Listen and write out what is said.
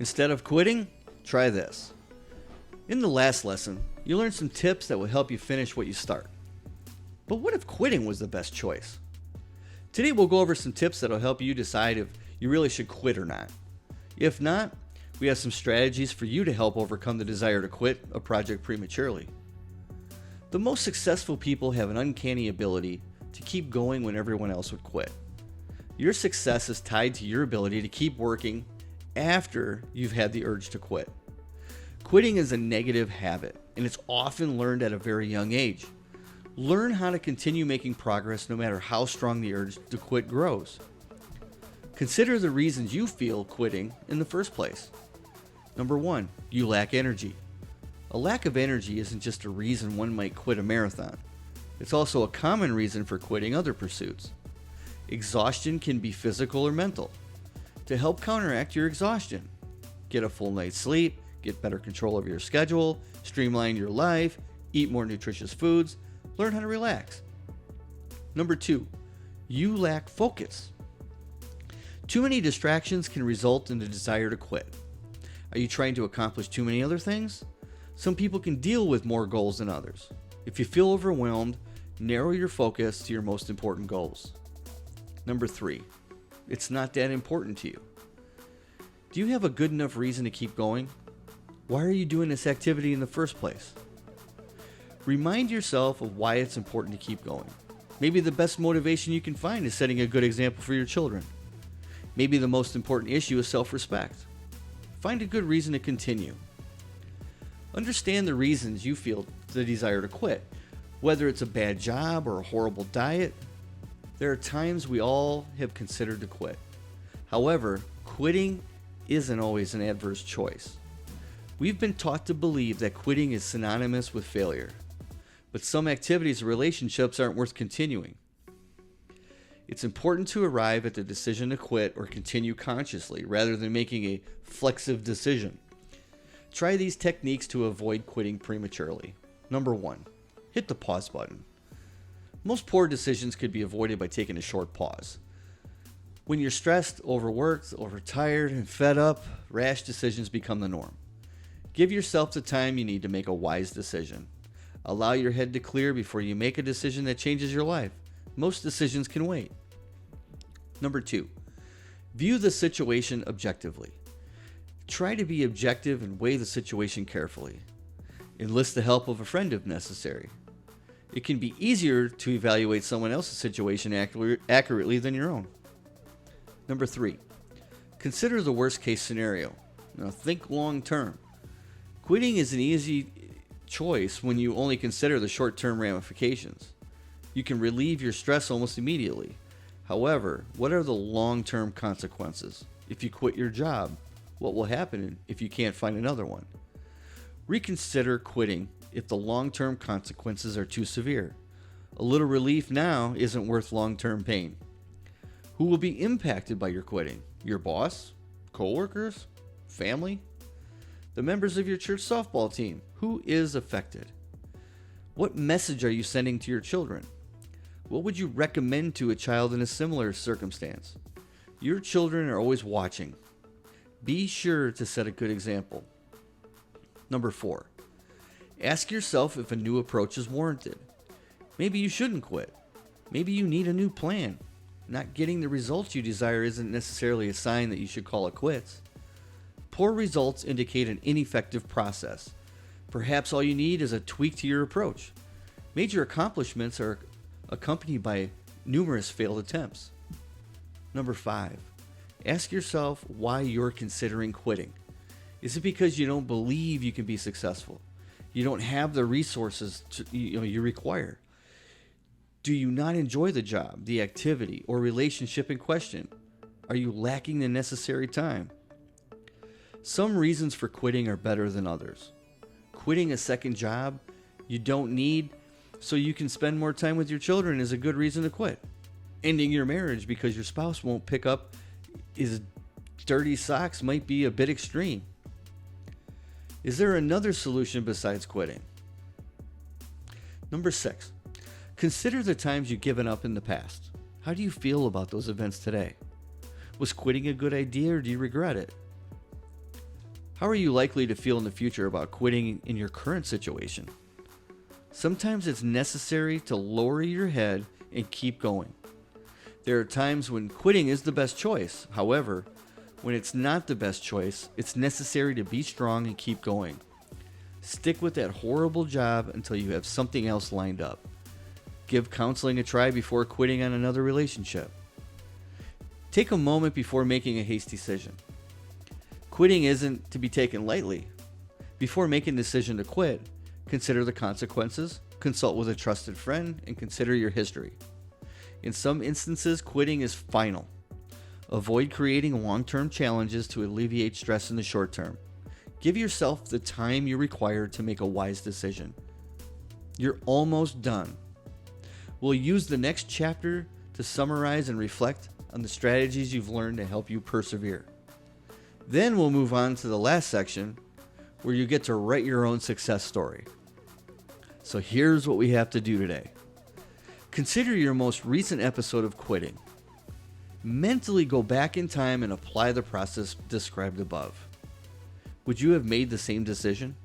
Instead of quitting, try this. In the last lesson, you learned some tips that will help you finish what you start. But what if quitting was the best choice? Today we'll go over some tips that will help you decide if you really should quit or not. If not, we have some strategies for you to help overcome the desire to quit a project prematurely. The most successful people have an uncanny ability to keep going when everyone else would quit. Your success is tied to your ability to keep working after you've had the urge to quit. Quitting is a negative habit, and it's often learned at a very young age. Learn how to continue making progress no matter how strong the urge to quit grows. Consider the reasons you feel quitting in the first place. Number 1, you lack energy. A lack of energy isn't just a reason one might quit a marathon. It's also a common reason for quitting other pursuits. Exhaustion can be physical or mental. To help counteract your exhaustion, get a full night's sleep, get better control of your schedule, streamline your life, eat more nutritious foods, learn how to relax. Number 2, you lack focus. Too many distractions can result in the desire to quit. Are you trying to accomplish too many other things? Some people can deal with more goals than others. If you feel overwhelmed, narrow your focus to your most important goals. Number 3, it's not that important to you. Do you have a good enough reason to keep going? Why are you doing this activity in the first place? Remind yourself of why it's important to keep going. Maybe the best motivation you can find is setting a good example for your children. Maybe the most important issue is self-respect. Find a good reason to continue. Understand the reasons you feel the desire to quit. Whether it's a bad job or a horrible diet, there are times we all have considered to quit. However, quitting isn't always an adverse choice. We've been taught to believe that quitting is synonymous with failure, but some activities or relationships aren't worth continuing. It's important to arrive at the decision to quit or continue consciously rather than making a flexive decision. Try these techniques to avoid quitting prematurely. Number 1, hit the pause button. Most poor decisions could be avoided by taking a short pause. When you're stressed, overworked, overtired, and fed up, rash decisions become the norm. Give yourself the time you need to make a wise decision. Allow your head to clear before you make a decision that changes your life. Most decisions can wait. Number 2, view the situation objectively. Try to be objective and weigh the situation carefully. Enlist the help of a friend if necessary. It can be easier to evaluate someone else's situation accurately than your own. Number 3, consider the worst case scenario. Now think long term. Quitting is an easy choice when you only consider the short-term ramifications. You can relieve your stress almost immediately. However, what are the long-term consequences? If you quit your job, what will happen if you can't find another one? Reconsider quitting if the long-term consequences are too severe. A little relief now isn't worth long-term pain. Who will be impacted by your quitting? Your boss? Coworkers? Family? The members of your church softball team? Who is affected? What message are you sending to your children? What would you recommend to a child in a similar circumstance? Your children are always watching. Be sure to set a good example. Number 4, ask yourself if a new approach is warranted. Maybe you shouldn't quit. Maybe you need a new plan. Not getting the results you desire isn't necessarily a sign that you should call it quits. Poor results indicate an ineffective process. Perhaps all you need is a tweak to your approach. Major accomplishments are accompanied by numerous failed attempts. Number 5, ask yourself why you're considering quitting. Is it because you don't believe you can be successful? You don't have the resources you require? Do you not enjoy the job, the activity, or relationship in question? Are you lacking the necessary time? Some reasons for quitting are better than others. Quitting a second job you don't need so you can spend more time with your children is a good reason to quit. Ending your marriage because your spouse won't pick up his dirty socks might be a bit extreme. Is there another solution besides quitting? Number 6, consider the times you've given up in the past. How do you feel about those events today? Was quitting a good idea or do you regret it? How are you likely to feel in the future about quitting in your current situation? Sometimes it's necessary to lower your head and keep going. There are times when quitting is the best choice. However, when it's not the best choice, it's necessary to be strong and keep going. Stick with that horrible job until you have something else lined up. Give counseling a try before quitting on another relationship. Take a moment before making a hasty decision. Quitting isn't to be taken lightly. Before making the decision to quit, consider the consequences, consult with a trusted friend, and consider your history. In some instances, quitting is final. Avoid creating long-term challenges to alleviate stress in the short term. Give yourself the time you require to make a wise decision. You're almost done. We'll use the next chapter to summarize and reflect on the strategies you've learned to help you persevere. Then we'll move on to the last section where you get to write your own success story. So here's what we have to do today. Consider your most recent episode of quitting. Mentally go back in time and apply the process described above. Would you have made the same decision?